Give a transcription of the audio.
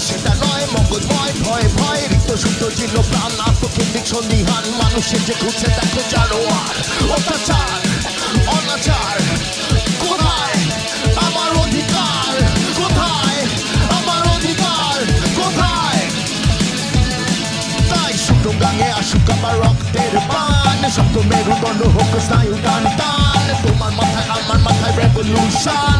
সেটা নয় মঙ্গলময় ভয় ভয় রিক্ত সুপ্ত জীর্ণ প্রাণ আত্মকেন্দ্রিক সন্দিহান মানুষের যে ঘুরছে দেখো জানোয়ার অত্যাচার অনাচার কোথায় আমার অধিকার কোথায় আমার অধিকার কোথায় তাই শুকনো গাঙে আসুক আমার রক্তের পান শক্ত মেরুদণ্ড হোক স্নায়ু টান টান তোমার মাথায় আমার মাথায় রেভলিউশন